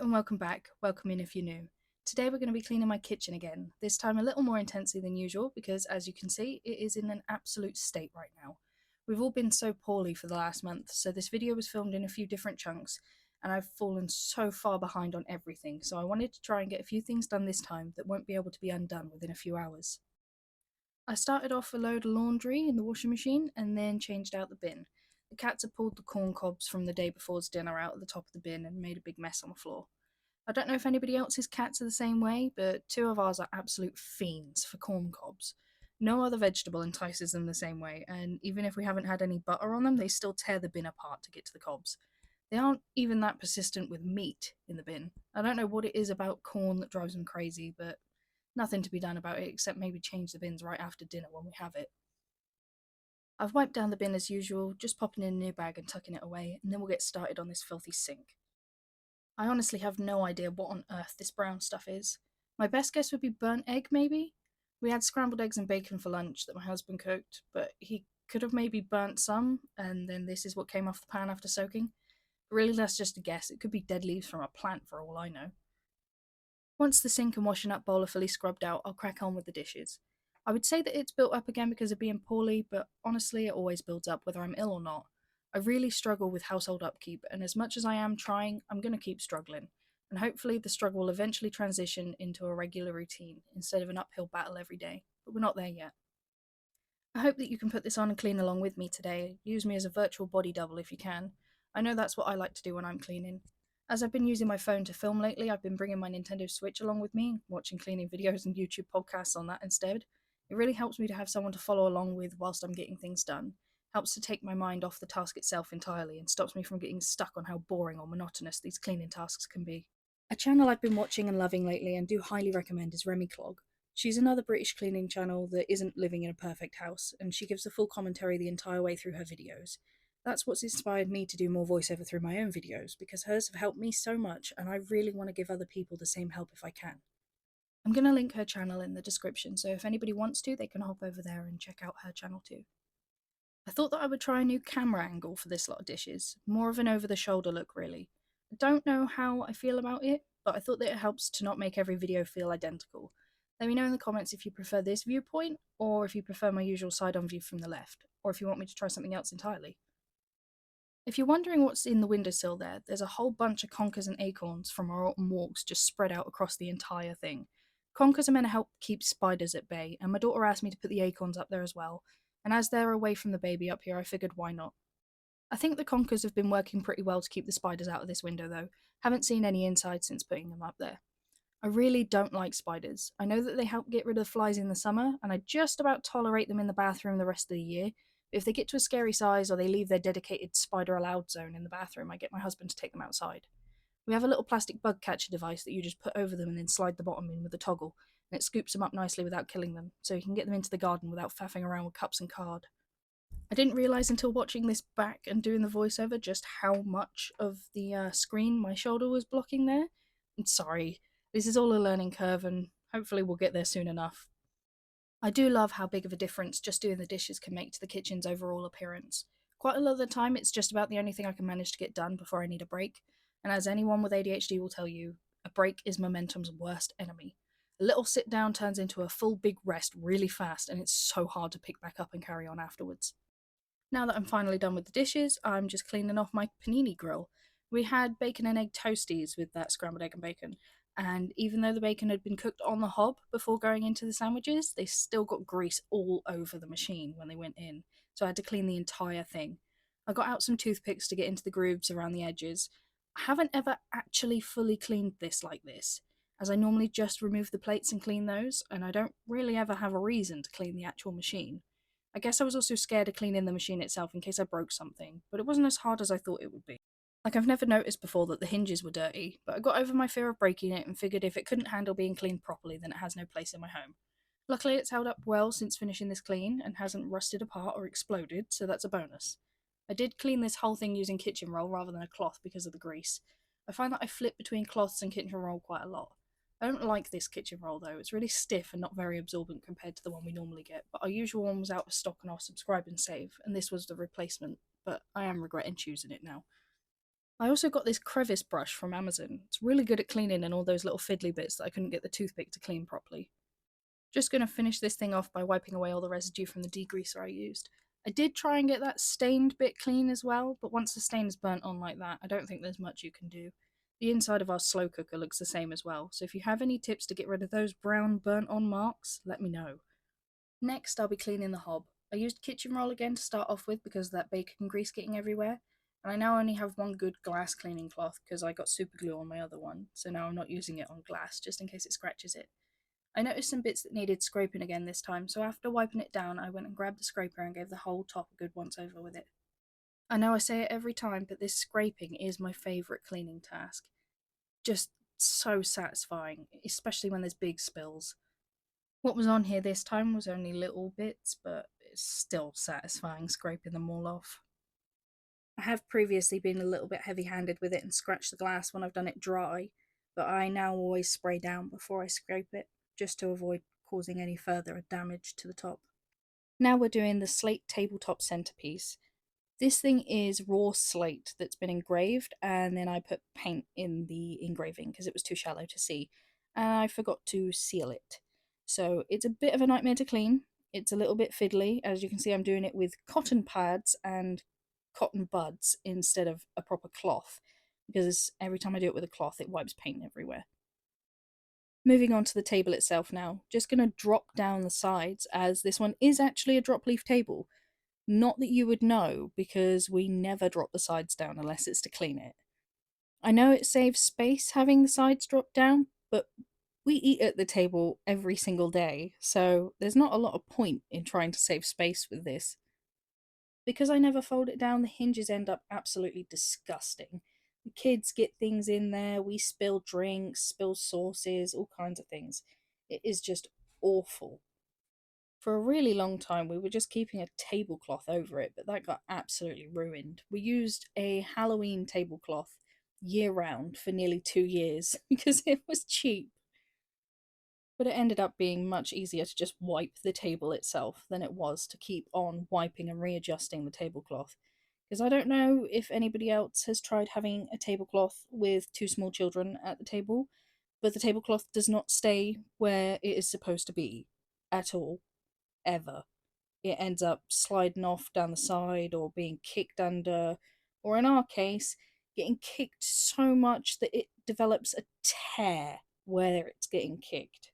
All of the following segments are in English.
and welcome back. Welcome in if you're new. Today we're going to be cleaning my kitchen again, this time a little more intensely than usual because, as you can see, it is in an absolute state right now. We've all been so poorly for the last month, so this video was filmed in a few different chunks, and I've fallen so far behind on everything, so I wanted to try and get a few things done this time that won't be able to be undone within a few hours. I started off a load of laundry in the washing machine and then changed out the bin. The cats had pulled the corn cobs from the day before's dinner out of the top of the bin and made a big mess on the floor. I don't know if anybody else's cats are the same way, but two of ours are absolute fiends for corn cobs. No other vegetable entices them the same way, and even if we haven't had any butter on them, they still tear the bin apart to get to the cobs. They aren't even that persistent with meat in the bin. I don't know what it is about corn that drives them crazy, but nothing to be done about it except maybe change the bins right after dinner when we have it. I've wiped down the bin as usual, just popping in a new bag and tucking it away, and then we'll get started on this filthy sink. I honestly have no idea what on earth this brown stuff is. My best guess would be burnt egg, maybe? We had scrambled eggs and bacon for lunch that my husband cooked, but he could have maybe burnt some, and then this is what came off the pan after soaking. But really, that's just a guess. It could be dead leaves from a plant for all I know. Once the sink and washing up bowl are fully scrubbed out, I'll crack on with the dishes. I would say that it's built up again because of being poorly, but honestly, it always builds up whether I'm ill or not. I really struggle with household upkeep, and as much as I am trying, I'm going to keep struggling. And hopefully, the struggle will eventually transition into a regular routine instead of an uphill battle every day, but we're not there yet. I hope that you can put this on and clean along with me today. Use me as a virtual body double if you can. I know that's what I like to do when I'm cleaning. As I've been using my phone to film lately, I've been bringing my Nintendo Switch along with me, watching cleaning videos and YouTube podcasts on that instead. It really helps me to have someone to follow along with whilst I'm getting things done. Helps to take my mind off the task itself entirely and stops me from getting stuck on how boring or monotonous these cleaning tasks can be. A channel I've been watching and loving lately and do highly recommend is Remi Clog. She's another British cleaning channel that isn't living in a perfect house, and she gives the full commentary the entire way through her videos. That's what's inspired me to do more voiceover through my own videos, because hers have helped me so much, and I really want to give other people the same help if I can. I'm going to link her channel in the description, so if anybody wants to, they can hop over there and check out her channel too. I thought that I would try a new camera angle for this lot of dishes, more of an over-the-shoulder look really. I don't know how I feel about it, but I thought that it helps to not make every video feel identical. Let me know in the comments if you prefer this viewpoint, or if you prefer my usual side-on view from the left, or if you want me to try something else entirely. If you're wondering what's in the windowsill there, there's a whole bunch of conkers and acorns from our autumn walks just spread out across the entire thing. Conkers are meant to help keep spiders at bay, and my daughter asked me to put the acorns up there as well, and as they're away from the baby up here, I figured why not. I think the conkers have been working pretty well to keep the spiders out of this window though. Haven't seen any inside since putting them up there. I really don't like spiders. I know that they help get rid of flies in the summer, and I just about tolerate them in the bathroom the rest of the year. But if they get to a scary size or they leave their dedicated spider allowed zone in the bathroom, I get my husband to take them outside. We have a little plastic bug catcher device that you just put over them and then slide the bottom in with a toggle, and it scoops them up nicely without killing them, so you can get them into the garden without faffing around with cups and card. I didn't realise until watching this back and doing the voiceover just how much of the screen my shoulder was blocking there. I'm sorry, this is all a learning curve and hopefully we'll get there soon enough. I do love how big of a difference just doing the dishes can make to the kitchen's overall appearance. Quite a lot of the time it's just about the only thing I can manage to get done before I need a break, and as anyone with ADHD will tell you, a break is momentum's worst enemy. A little sit down turns into a full big rest really fast, and it's so hard to pick back up and carry on afterwards. Now that I'm finally done with the dishes, I'm just cleaning off my panini grill. We had bacon and egg toasties with that scrambled egg and bacon, and even though the bacon had been cooked on the hob before going into the sandwiches, they still got grease all over the machine when they went in, so I had to clean the entire thing. I got out some toothpicks to get into the grooves around the edges. I haven't ever actually fully cleaned this like this, as I normally just remove the plates and clean those, and I don't really ever have a reason to clean the actual machine. I guess I was also scared of cleaning the machine itself in case I broke something, but it wasn't as hard as I thought it would be. Like, I've never noticed before that the hinges were dirty, but I got over my fear of breaking it and figured if it couldn't handle being cleaned properly, then it has no place in my home. Luckily, it's held up well since finishing this clean and hasn't rusted apart or exploded, so that's a bonus. I did clean this whole thing using kitchen roll rather than a cloth because of the grease. I find that I flip between cloths and kitchen roll quite a lot. I don't like this kitchen roll though, it's really stiff and not very absorbent compared to the one we normally get, but our usual one was out of stock on our subscribe and save, and this was the replacement, but I am regretting choosing it now. I also got this crevice brush from Amazon. It's really good at cleaning and all those little fiddly bits that I couldn't get the toothpick to clean properly. Just going to finish this thing off by wiping away all the residue from the degreaser I used. I did try and get that stained bit clean as well, but once the stain is burnt on like that, I don't think there's much you can do. The inside of our slow cooker looks the same as well, so if you have any tips to get rid of those brown burnt on marks, let me know. Next, I'll be cleaning the hob. I used kitchen roll again to start off with because of that bacon grease getting everywhere, and I now only have one good glass cleaning cloth because I got super glue on my other one, so now I'm not using it on glass just in case it scratches it. I noticed some bits that needed scraping again this time, so after wiping it down, I went and grabbed the scraper and gave the whole top a good once over with it. I know I say it every time, but this scraping is my favourite cleaning task. Just so satisfying, especially when there's big spills. What was on here this time was only little bits, but it's still satisfying scraping them all off. I have previously been a little bit heavy handed with it and scratched the glass when I've done it dry, but I now always spray down before I scrape it, just to avoid causing any further damage to the top. Now we're doing the slate tabletop centerpiece. This thing is raw slate that's been engraved, and then I put paint in the engraving because it was too shallow to see, and I forgot to seal it. So it's a bit of a nightmare to clean. It's a little bit fiddly. As you can see, I'm doing it with cotton pads and cotton buds instead of a proper cloth, because every time I do it with a cloth, it wipes paint everywhere. Moving on to the table itself now, just going to drop down the sides as this one is actually a drop leaf table. Not that you would know, because we never drop the sides down unless it's to clean it. I know it saves space having the sides drop down, but we eat at the table every single day, so there's not a lot of point in trying to save space with this. Because I never fold it down, the hinges end up absolutely disgusting. The kids get things in there, we spill drinks, spill sauces, all kinds of things. It is just awful. For a really long time, we were just keeping a tablecloth over it, but that got absolutely ruined. We used a Halloween tablecloth year round for nearly 2 years because it was cheap. But it ended up being much easier to just wipe the table itself than it was to keep on wiping and readjusting the tablecloth. Because I don't know if anybody else has tried having a tablecloth with two small children at the table, but the tablecloth does not stay where it is supposed to be at all, ever. It ends up sliding off down the side or being kicked under, or in our case, getting kicked so much that it develops a tear where it's getting kicked.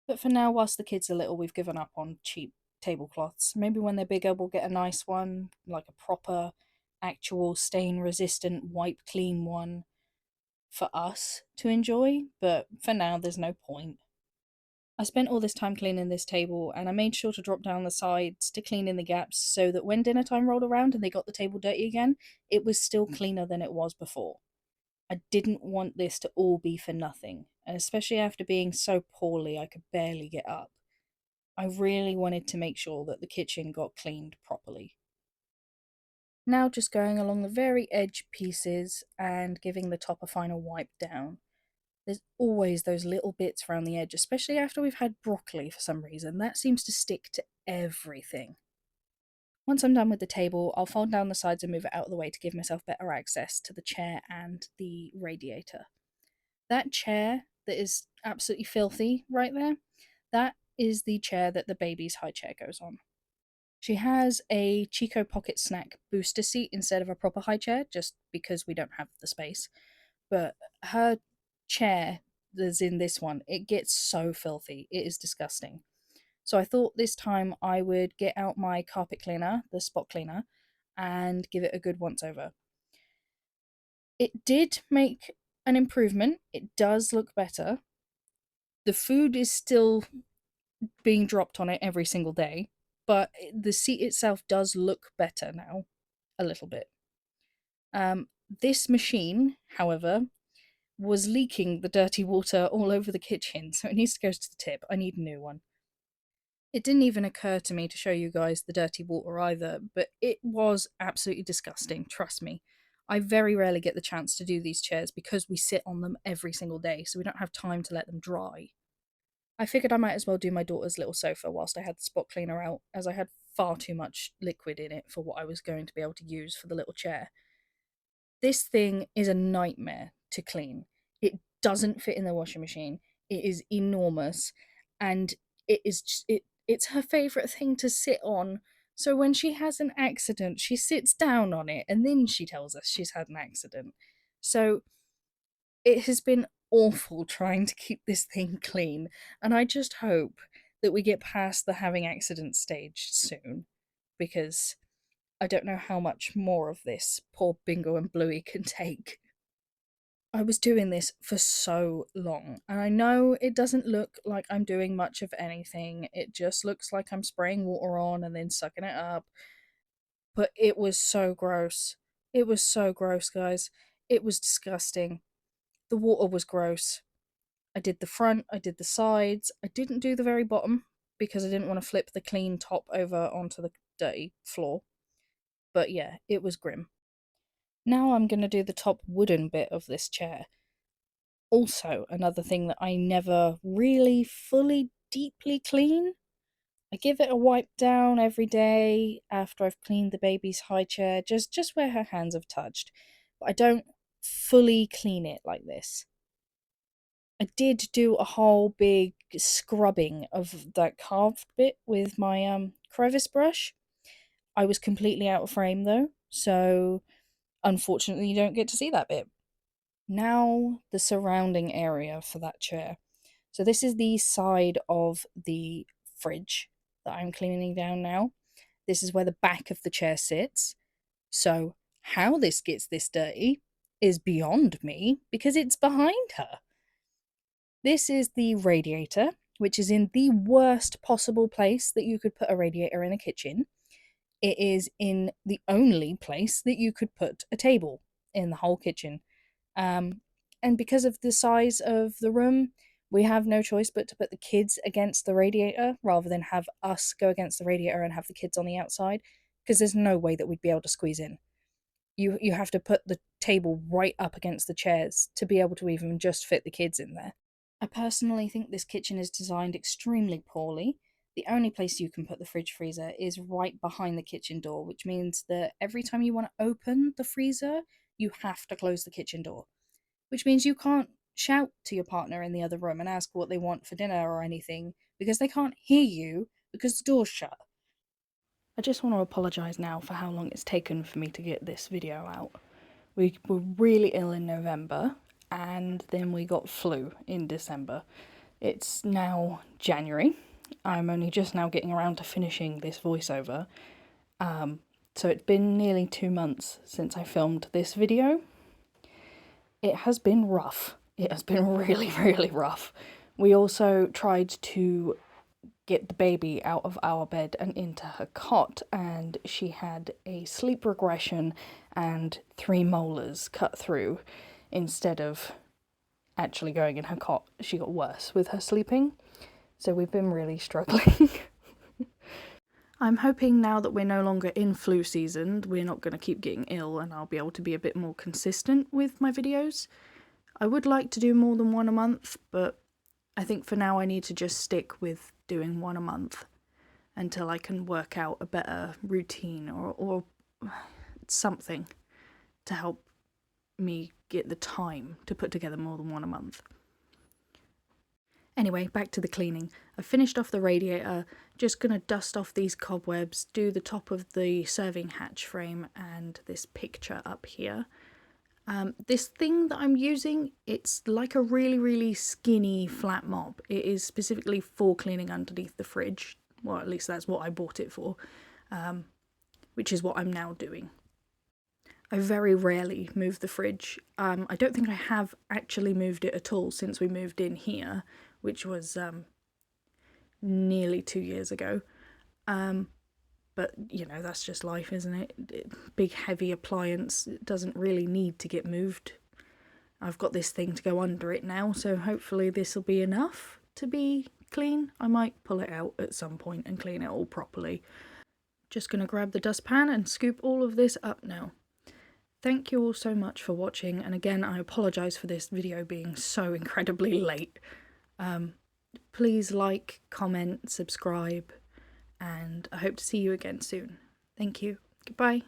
But for now, whilst the kids are little, we've given up on cheap tablecloths. Maybe when they're bigger, we'll get a nice one, like a proper, actual stain resistant, wipe clean one for us to enjoy. But for now, there's no point. I spent all this time cleaning this table, and I made sure to drop down the sides to clean in the gaps so that when dinner time rolled around and they got the table dirty again, it was still cleaner than it was before. I didn't want this to all be for nothing, and especially after being so poorly I could barely get up. I really wanted to make sure that the kitchen got cleaned properly. Now just going along the very edge pieces and giving the top a final wipe down. There's always those little bits around the edge, especially after we've had broccoli for some reason. That seems to stick to everything. Once I'm done with the table, I'll fold down the sides and move it out of the way to give myself better access to the chair and the radiator. That chair that is absolutely filthy right there, that is the chair that the baby's high chair goes on. She has a Chico Pocket Snack booster seat instead of a proper high chair, just because we don't have the space. But her chair that's in this one, it gets so filthy. It is disgusting. So I thought this time I would get out my carpet cleaner, the spot cleaner, and give it a good once over. It did make an improvement. It does look better. The food is still being dropped on it every single day, but the seat itself does look better now, a little bit. This machine, however, was leaking the dirty water all over the kitchen, so it needs to go to the tip. I need a new one. It didn't even occur to me to show you guys the dirty water either, but it was absolutely disgusting, trust me. I very rarely get the chance to do these chairs because we sit on them every single day, so we don't have time to let them dry. I figured I might as well do my daughter's little sofa whilst I had the spot cleaner out, as I had far too much liquid in it for what I was going to be able to use for the little chair. This thing is a nightmare to clean. It doesn't fit in the washing machine. It is enormous, and it's her favorite thing to sit on. So when she has an accident, she sits down on it and then she tells us she's had an accident. So it has been awful trying to keep this thing clean, and I just hope that we get past the having accidents stage soon, because I don't know how much more of this poor Bingo and Bluey can take. I was doing this for so long, and I know it doesn't look like I'm doing much of anything. It just looks like I'm spraying water on and then sucking it up. But it was so gross. It was so gross, guys. It was disgusting. The water was gross. I did the front, I did the sides. I didn't do the very bottom because I didn't want to flip the clean top over onto the dirty floor. But yeah, it was grim. Now I'm going to do the top wooden bit of this chair. Also, another thing that I never really fully deeply clean. I give it a wipe down every day after I've cleaned the baby's high chair, just where her hands have touched. But I don't fully clean it like this. I did do a whole big scrubbing of that carved bit with my crevice brush. I was completely out of frame though, so unfortunately you don't get to see that bit. Now the surrounding area for that chair. So this is the side of the fridge that I'm cleaning down now. This is where the back of the chair sits. So how this gets this dirty is beyond me because it's behind her. This is the radiator, which is in the worst possible place that you could put a radiator in a kitchen. It is in the only place that you could put a table in the whole kitchen. And because of the size of the room, we have no choice but to put the kids against the radiator rather than have us go against the radiator and have the kids on the outside, because there's no way that we'd be able to squeeze in. You have to put the table right up against the chairs to be able to even just fit the kids in there. I personally think this kitchen is designed extremely poorly. The only place you can put the fridge freezer is right behind the kitchen door, which means that every time you want to open the freezer, you have to close the kitchen door. Which means you can't shout to your partner in the other room and ask what they want for dinner or anything, because they can't hear you because the door's shut. I just want to apologise now for how long it's taken for me to get this video out. We were really ill in November, and then we got flu in December. It's now January. I'm only just now getting around to finishing this voiceover. So it's been nearly 2 months since I filmed this video. It has been rough. It has been really, really rough. We also tried to get the baby out of our bed and into her cot, and she had a sleep regression and 3 molars cut through instead of actually going in her cot. She got worse with her sleeping, so we've been really struggling. I'm hoping now that we're no longer in flu season, we're not going to keep getting ill, and I'll be able to be a bit more consistent with my videos. I would like to do more than one a month, but I think for now I need to just stick with doing one a month until I can work out a better routine or something to help me get the time to put together more than one a month. Anyway, back to the cleaning. I finished off the radiator, just gonna dust off these cobwebs, do the top of the serving hatch frame and this picture up here. This thing that I'm using, it's like a really, really skinny flat mop. It is specifically for cleaning underneath the fridge. Well, at least that's what I bought it for, which is what I'm now doing. I very rarely move the fridge. I don't think I have actually moved it at all since we moved in here, which was nearly 2 years ago. But, you know, that's just life, isn't it? Big, heavy appliance, it doesn't really need to get moved. I've got this thing to go under it now, so hopefully this will be enough to be clean. I might pull it out at some point and clean it all properly. Just going to grab the dustpan and scoop all of this up now. Thank you all so much for watching, and again, I apologise for this video being so incredibly late. Please like, comment, subscribe, and I hope to see you again soon. Thank you. Goodbye.